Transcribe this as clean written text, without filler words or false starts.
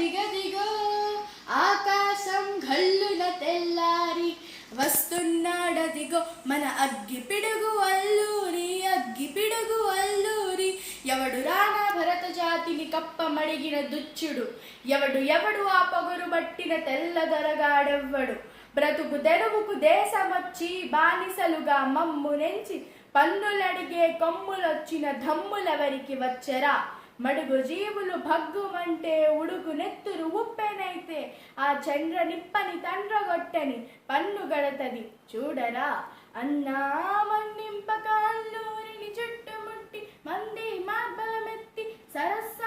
అదిగదిగో ఆకాశం ఘల్లున తెల్లారి వస్తున్నాడదిగో మన అగ్గిపిడుగు అల్లూరి అగ్గిపిడుగు అల్లూరి. ఎవడు రానా భరత జాతిని కప్పమడిగిన దుచ్చుడు, ఎవడు ఆ పొగరు బట్టిన తెల్లదొరగాడెవ్వడు. బ్రతుకు తెరువుకు దేశమొచ్చి బానిసలుగా మమ్మునెంచి పన్నులడిగే కొమ్ములొచ్చిన ధమ్ములెవరికి వచ్చరా. మడుగు జీవులు భగ్గుమంటే ఉడుకు నెత్తురు ఉప్పెనైతే ఆ చంద్ర నిప్పని తండ్రగొట్టని పన్ను గడతది చూడరా. అన్నా మన్నింపక అల్లూరిని చుట్టుముట్టి మంది మార్బలమెత్తి సరస్స